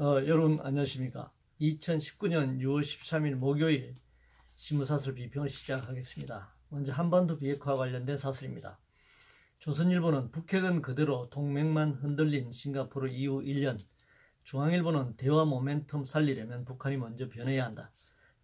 여러분 안녕하십니까. 2019년 6월 13일 목요일 신문사설 비평을 시작하겠습니다. 먼저 한반도 비핵화 관련된 사설입니다. 조선일보는 북핵은 그대로 동맹만 흔들린 싱가포르 이후 1년, 중앙일보는 대화 모멘텀 살리려면 북한이 먼저 변해야 한다.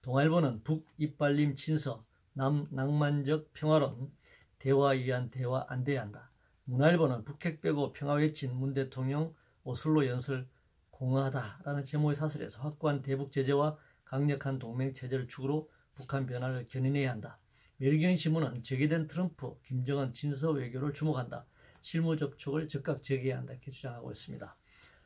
동아일보는 북이빨림 친서, 남 낭만적 평화론, 대화에 의한 대화 안 돼야 한다. 문화일보는 북핵 빼고 평화 외친 문 대통령 오슬로 연설 공허하다라는 제목의 사설에서 확고한 대북 제재와 강력한 동맹 체제를 축으로 북한 변화를 견인해야 한다. 매일경제신문은 재개된 트럼프, 김정은 친서 외교를 주목한다. 실무 접촉을 즉각 재개해야 한다. 이렇게 주장하고 있습니다.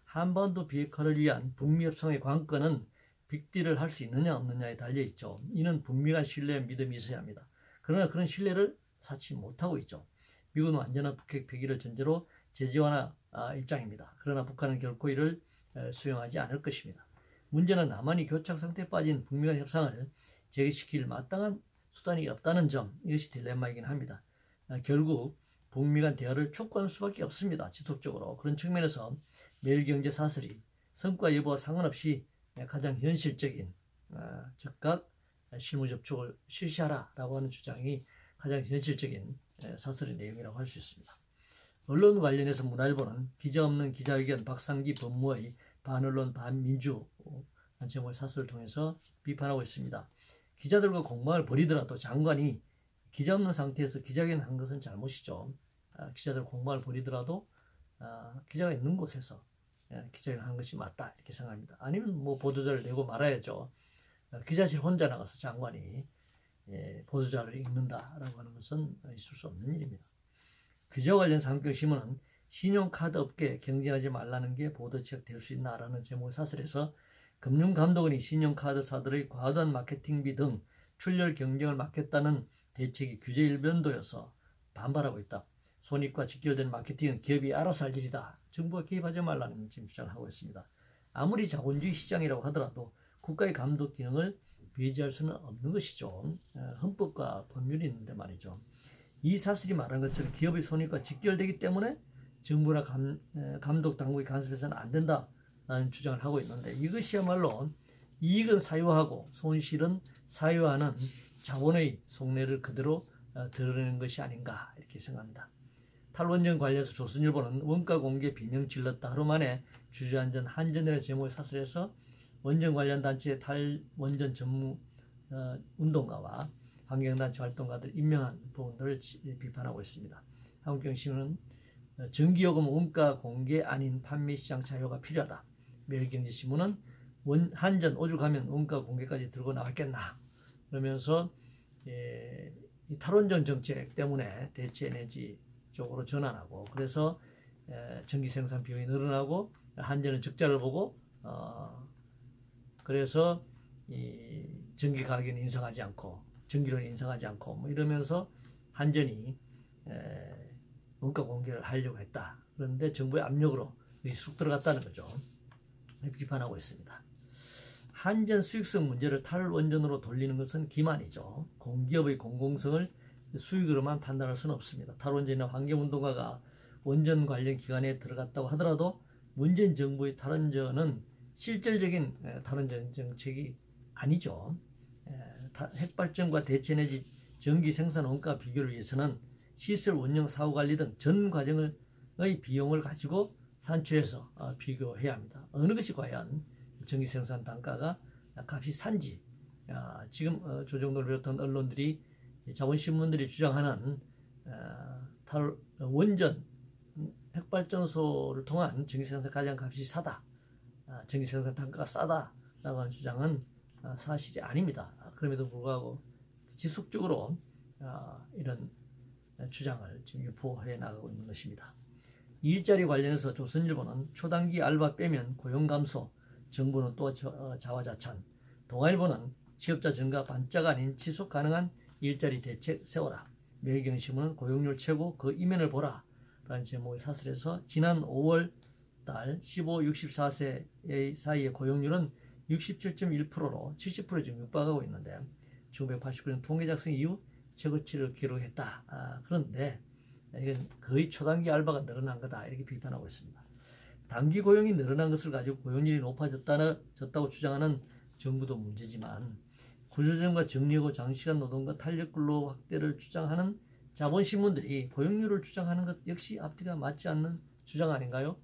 한반도 비핵화를 위한 북미 협상의 관건은 빅딜을 할 수 있느냐 없느냐에 달려있죠. 이는 북미 간 신뢰와 믿음이 있어야 합니다. 그러나 그런 신뢰를 쌓지 못하고 있죠. 미국은 완전한 북핵 폐기를 전제로 제재 완화 입장입니다. 그러나 북한은 결코 이를 수용하지 않을 것입니다. 문제는 남한이 교착 상태에 빠진 북미 간 협상을 재개시킬 마땅한 수단이 없다는 점, 이것이 딜레마이긴 합니다. 결국 북미 간 대화를 촉구하는 수밖에 없습니다. 지속적으로. 그런 측면에서 매일경제사설이 성과 여부와 상관없이 가장 현실적인 즉각 실무 접촉을 실시하라라고 하는 주장이 가장 현실적인 사설의 내용이라고 할 수 있습니다. 언론 관련해서 문화일보는 기자 없는 기자회견 박상기 법무의 반언론 반민주 제목의 사설을 통해서 비판하고 있습니다. 기자들과 공방을 벌이더라도 장관이 기자 없는 상태에서 기자회견을 한 것은 잘못이죠. 기자들 공방을 벌이더라도 기자가 있는 곳에서 기자회견을 한 것이 맞다 이렇게 생각합니다. 아니면 뭐 보도자를 내고 말아야죠. 기자실 혼자 나가서 장관이 보도자를 읽는다라고 하는 것은 있을 수 없는 일입니다. 규제와 관련 산경신문은 신용카드 업계에 경쟁하지 말라는 게 보도책 될 수 있나라는 제목의 사설에서 금융감독원이 신용카드사들의 과도한 마케팅비 등 출혈 경쟁을 막겠다는 대책이 규제 일변도여서 반발하고 있다. 손익과 직결된 마케팅은 기업이 알아서 할 일이다. 정부가 개입하지 말라는 지금 주장을 하고 있습니다. 아무리 자본주의 시장이라고 하더라도 국가의 감독 기능을 배제할 수는 없는 것이죠. 헌법과 법률이 있는데 말이죠. 이 사설이 말한 것처럼 기업의 손익과 직결되기 때문에 정부나 감독 당국이 간섭해서는 안 된다라는 주장을 하고 있는데 이것이야말로 이익은 사유화하고 손실은 사유화하는 자본의 속내를 그대로 드러내는 것이 아닌가 이렇게 생각합니다. 탈원전 관련해서 조선일보는 원가 공개 비명 질렀다. 하루 만에 주저앉은 한전이라는 제목의 사설에서 원전 관련 단체의 탈원전 전문 운동가와 환경단체 활동가들 임명한 부분들을 비판하고 있습니다. 한국경신문은 전기요금 원가 공개 아닌 판매 시장 자유가 필요하다. 매일경제신문은 한전 오죽하면 원가 공개까지 들고 나왔겠나. 그러면서 이 탈원전 정책 때문에 대체 에너지 쪽으로 전환하고 그래서 전기 생산 비용이 늘어나고 한전은 적자를 보고 그래서 이 전기 가격은 인상하지 않고 전기료는 인상하지 않고 뭐 이러면서 한전이 원가 공개를 하려고 했다. 그런데 정부의 압력으로 쑥 들어갔다는 거죠. 비판하고 있습니다. 한전 수익성 문제를 탈원전으로 돌리는 것은 기만이죠. 공기업의 공공성을 수익으로만 판단할 수는 없습니다. 탈원전이나 환경운동가가 원전 관련 기관에 들어갔다고 하더라도 문재인 정부의 탈원전은 실질적인 탈원전 정책이 아니죠. 핵발전과 대체에너지 전기 생산 원가 비교를 위해서는 시설 운영 사후 관리 등 전 과정의 비용을 가지고 산출해서 비교해야 합니다. 어느 것이 과연 전기 생산 단가가 값이 산지 지금 조정도를 비롯한 언론들이 자본신문들이 주장하는 원전 핵발전소를 통한 전기 생산 가장 값이 싸다. 전기 생산 단가가 싸다라고 하는 주장은 사실이 아닙니다. 그럼에도 불구하고 지속적으로 이런 주장을 지금 유포해 나가고 있는 것입니다. 일자리 관련해서 조선일보는 초단기 알바 빼면 고용 감소, 정부는 또 자화자찬, 동아일보는 취업자 증가 반짝 아닌 지속 가능한 일자리 대책 세워라. 매일경제신문은 고용률 최고 그 이면을 보라 라는 제목의 사설에서 지난 5월 달 15-64세 사이의 고용률은 67.1%로 70%에 지금 육박하고 있는데 1989년 통계 작성 이후 최고치를 기록했다. 그런데 이건 거의 초단기 알바가 늘어난 거다 이렇게 비판하고 있습니다. 단기 고용이 늘어난 것을 가지고 고용률이 높아졌다고 주장하는 정부도 문제지만 구조조정과 정리하고 장시간 노동과 탄력 근로 확대를 주장하는 자본신문들이 고용률을 주장하는 것 역시 앞뒤가 맞지 않는 주장 아닌가요?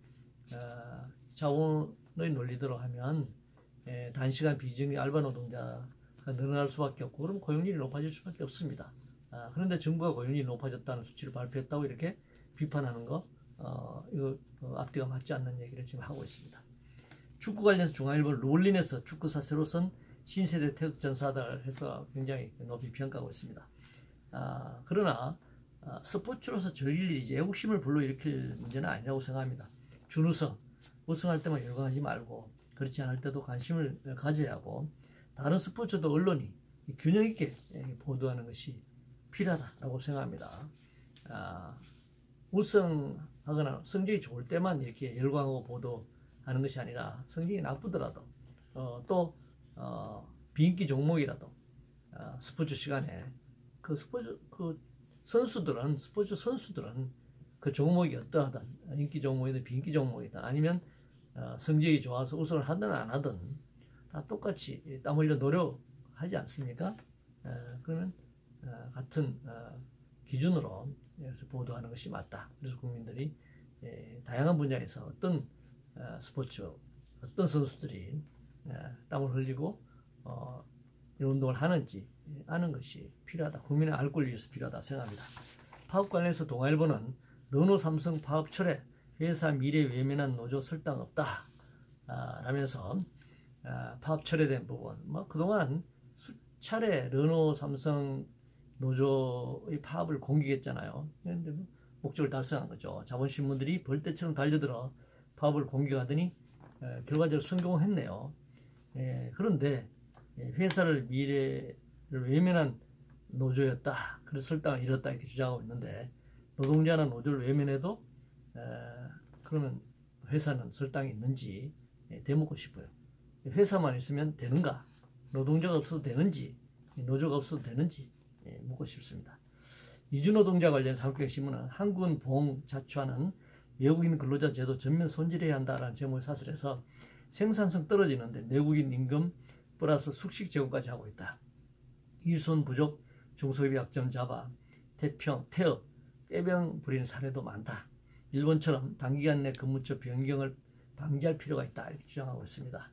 자본의 논리대로 하면 단시간 비정규 알바 노동자가 늘어날 수밖에 없고 그럼 고용률이 높아질 수밖에 없습니다. 그런데 정부가 고용률이 높아졌다는 수치를 발표했다고 이렇게 비판하는 거 이거 앞뒤가 맞지 않는 얘기를 지금 하고 있습니다. 축구 관련해서 중앙일보 롤린에서 축구 사세로선 신세대 태극 전사들 해서 굉장히 높이 평가하고 있습니다. 그러나 스포츠로서 즐길 일이지 애국심을 불러일으킬 문제는 아니라고 생각합니다. 준우승, 우승할 때만 열광하지 말고 그렇지 않을 때도 관심을 가져야 하고 다른 스포츠도 언론이 균형 있게 보도하는 것이 필요하다고 생각합니다. 우승하거나 성적이 좋을 때만 이렇게 열광하고 보도하는 것이 아니라 성적이 나쁘더라도 또 비인기 종목이라도 스포츠 시간에 스포츠 선수들은 그 종목이 어떠하든 인기 종목이든 비인기 종목이든 아니면 성적이 좋아서 우승을 하든 안 하든 다 똑같이 땀 흘려 노력하지 않습니까? 그러면 같은 기준으로 보도하는 것이 맞다. 그래서 국민들이 다양한 분야에서 어떤 스포츠, 어떤 선수들이 땀을 흘리고 이런 운동을 하는지 아는 것이 필요하다. 국민의 알 권리 위해서 필요하다 생각합니다. 파업 관련해서 동아일보는 르노 삼성 파업 철회 회사 미래 외면한 노조 설당 없다 라면서 파업 철회된 부분 그동안 수차례 르노 삼성 노조의 파업을 공격했잖아요. 그런데 목적을 달성한 거죠. 자본신문들이 벌떼처럼 달려들어 파업을 공격하더니 결과적으로 성공했네요. 그런데 회사를 미래를 외면한 노조였다. 그래서 설당을 잃었다 이렇게 주장하고 있는데 노동자나 노조를 외면해도 그러면 회사는 설당이 있는지 되묻고 싶어요. 회사만 있으면 되는가? 노동자가 없어도 되는지 노조가 없어도 되는지 묻고 싶습니다. 이주노동자 관련 한국경신문은 한국은 봉 자초하는 외국인 근로자 제도 전면 손질해야 한다라는 제목의 사설에서 생산성 떨어지는데 내국인 임금 플러스 숙식 제공까지 하고 있다. 일손 부족, 중소기업 약점 잡아 태업, 꾀병 부리는 사례도 많다. 일본처럼 단기간 내 근무처 변경을 방지할 필요가 있다 이렇게 주장하고 있습니다.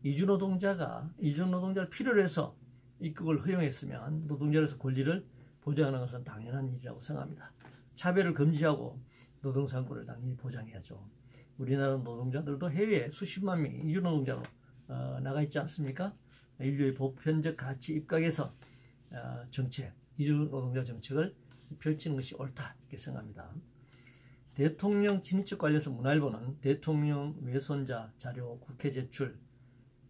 이주노동자를 필요로 해서 입국을 허용했으면 노동자로서 권리를 보장하는 것은 당연한 일이라고 생각합니다. 차별을 금지하고 노동상권을 당연히 보장해야죠. 우리나라 노동자들도 해외에 수십만 명이 이주노동자로 나가 있지 않습니까? 인류의 보편적 가치 입각에서 이주노동자 정책을 펼치는 것이 옳다 이렇게 생각합니다. 대통령 친인척 관련해서 문화일보는 대통령 외손자 자료 국회 제출,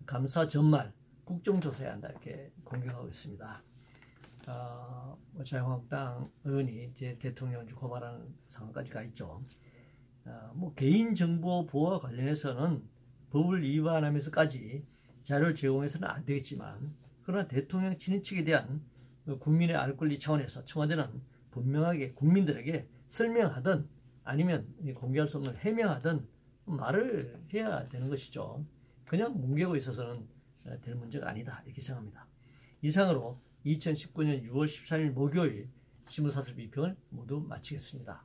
감사 전말 국정조사해야 한다 이렇게 공격하고 있습니다. 자유한국당 의원이 이제 대통령을 고발하는 상황까지 가 있죠. 개인정보 보호와 관련해서는 법을 위반하면서까지 자료를 제공해서는 안 되겠지만 그러나 대통령 친인척에 대한 국민의 알 권리 차원에서 청와대는 분명하게 국민들에게 설명하든 아니면 공개할 수 없는 해명하든 말을 해야 되는 것이죠. 그냥 뭉개고 있어서는 될 문제가 아니다 이렇게 생각합니다. 이상으로 2019년 6월 13일 목요일 신문사설 비평을 모두 마치겠습니다.